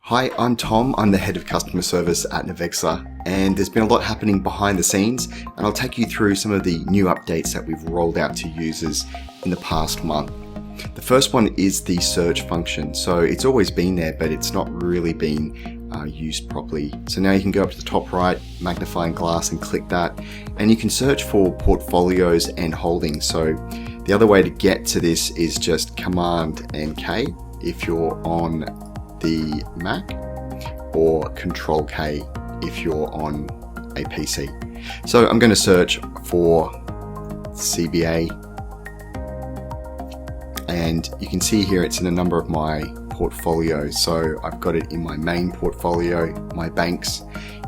Hi, I'm Tom. I'm the head of customer service at Navexa, and there's been a lot happening behind the scenes, and I'll take you through some of the new updates that we've rolled out to users in the past month. The first one is the search function. So it's always been there, but it's not really been used properly. So now you can go up to the top right, magnifying glass, and click that, and you can search for portfolios and holdings. So the other way to get to this is just Command and K if you're on the Mac, or Control K if you're on a PC. So I'm going to search for CBA, and you can see here it's in a number of my portfolios. So I've got it in my main portfolio, my banks,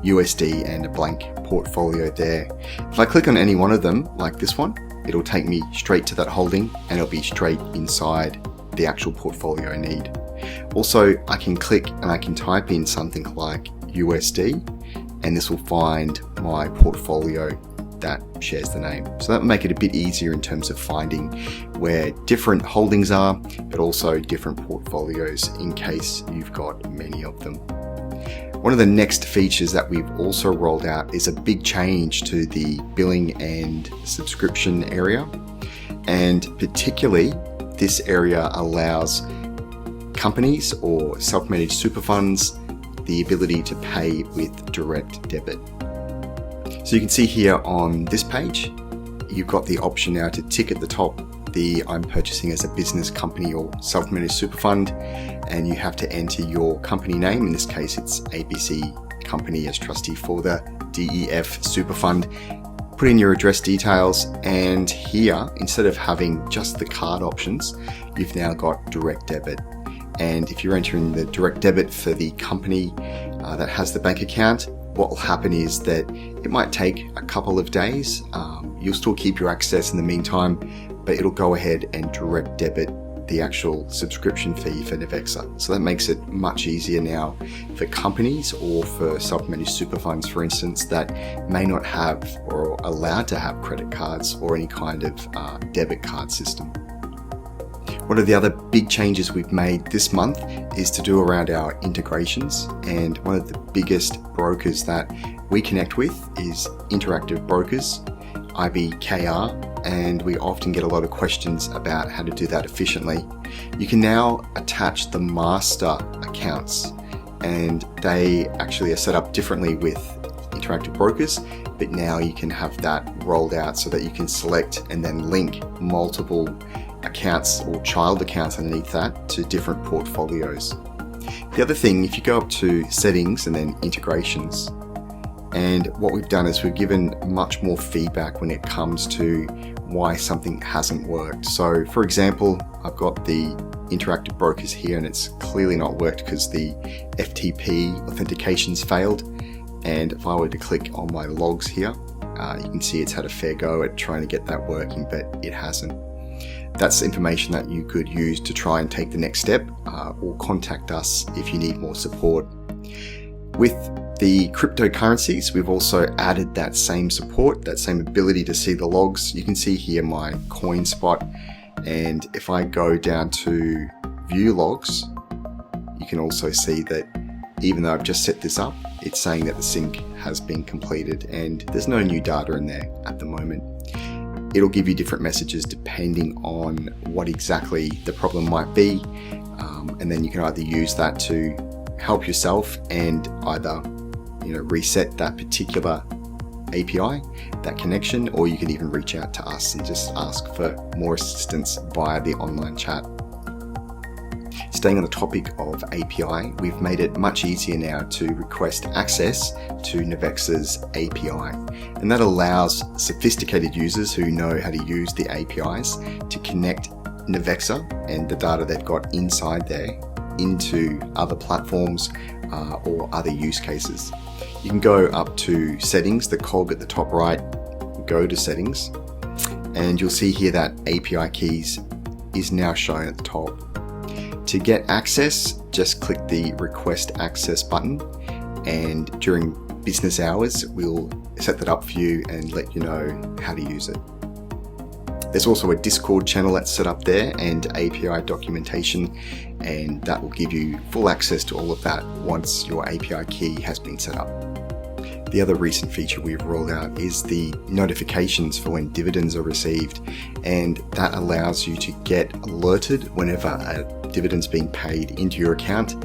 USD, and a blank portfolio there. If I click on any one of them, like this one, it'll take me straight to that holding, and it'll be straight inside the actual portfolio I need. Also, I can click and I can type in something like USD, and this will find my portfolio that shares the name. So that will make it a bit easier in terms of finding where different holdings are, but also different portfolios in case you've got many of them. One of the next features that we've also rolled out is a big change to the billing and subscription area, and particularly this area allows companies or self-managed super funds the ability to pay with direct debit. So you can see here on this page, you've got the option now to tick at the top the I'm purchasing as a business company or self-managed super fund, and you have to enter your company name. In this case, it's ABC Company as trustee for the DEF super fund. Put in your address details, and here, instead of having just the card options, you've now got direct debit. And if you're entering the direct debit for the company that has the bank account, what will happen is that it might take a couple of days. You'll still keep your access in the meantime, but it'll go ahead and direct debit the actual subscription fee for Navexa. So that makes it much easier now for companies or for self-managed super funds, for instance, that may not have or are allowed to have credit cards or any kind of debit card system. One of the other big changes we've made this month is to do around our integrations, and one of the biggest brokers that we connect with is Interactive Brokers, IBKR, and we often get a lot of questions about how to do that efficiently. You can now attach the master accounts, and they actually are set up differently with Interactive Brokers, but now you can have that rolled out so that you can select and then link multiple accounts or child accounts underneath that to different portfolios. The other thing, if you go up to settings and then integrations, and what we've done is we've given much more feedback when it comes to why something hasn't worked. So for example, I've got the Interactive Brokers here, and it's clearly not worked because the FTP authentication's failed. And if I were to click on my logs here, you can see it's had a fair go at trying to get that working, but it hasn't. That's information that you could use to try and take the next step, or contact us if you need more support. With the cryptocurrencies, we've also added that same support, that same ability to see the logs. You can see here my coin spot, and if I go down to view logs, you can also see that even though I've just set this up, it's saying that the sync has been completed and there's no new data in there at the moment. It'll give you different messages depending on what exactly the problem might be, and then you can either use that to help yourself and either reset that particular API, that connection, or you can even reach out to us and just ask for more assistance via the online chat. Staying on the topic of API, we've made it much easier now to request access to Navexa's API, and that allows sophisticated users who know how to use the APIs to connect Navexa and the data they've got inside there into other platforms or other use cases. You can go up to settings, the cog at the top right, go to settings, and you'll see here that API keys is now shown at the top. To get access, just click the request access button, and during business hours, we'll set that up for you and let you know how to use it. There's also a Discord channel that's set up there and API documentation, and that will give you full access to all of that once your API key has been set up. The other recent feature we've rolled out is the notifications for when dividends are received, and that allows you to get alerted whenever a dividend's being paid into your account,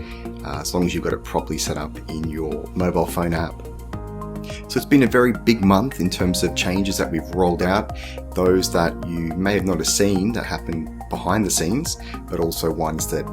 as long as you've got it properly set up in your mobile phone app. So it's been a very big month in terms of changes that we've rolled out, those that you may have not have seen that happen behind the scenes, but also ones that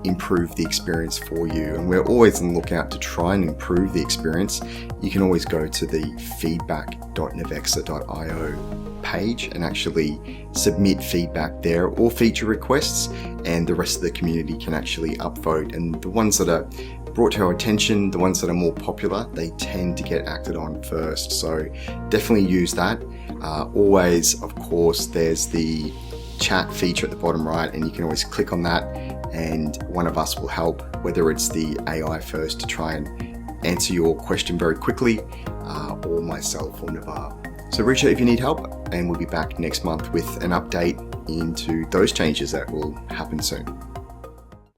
improve the experience for you. And we're always on the lookout to try and improve the experience. You can always go to the feedback.navexa.io page and actually submit feedback there or feature requests, and the rest of the community can actually upvote. And the ones that are brought to our attention, the ones that are more popular, they tend to get acted on first. So definitely use that. Always, of course, there's the chat feature at the bottom right, and you can always click on that and one of us will help, whether it's the AI first to try and answer your question very quickly, or myself or Navar. So reach out if you need help, and we'll be back next month with an update into those changes that will happen soon.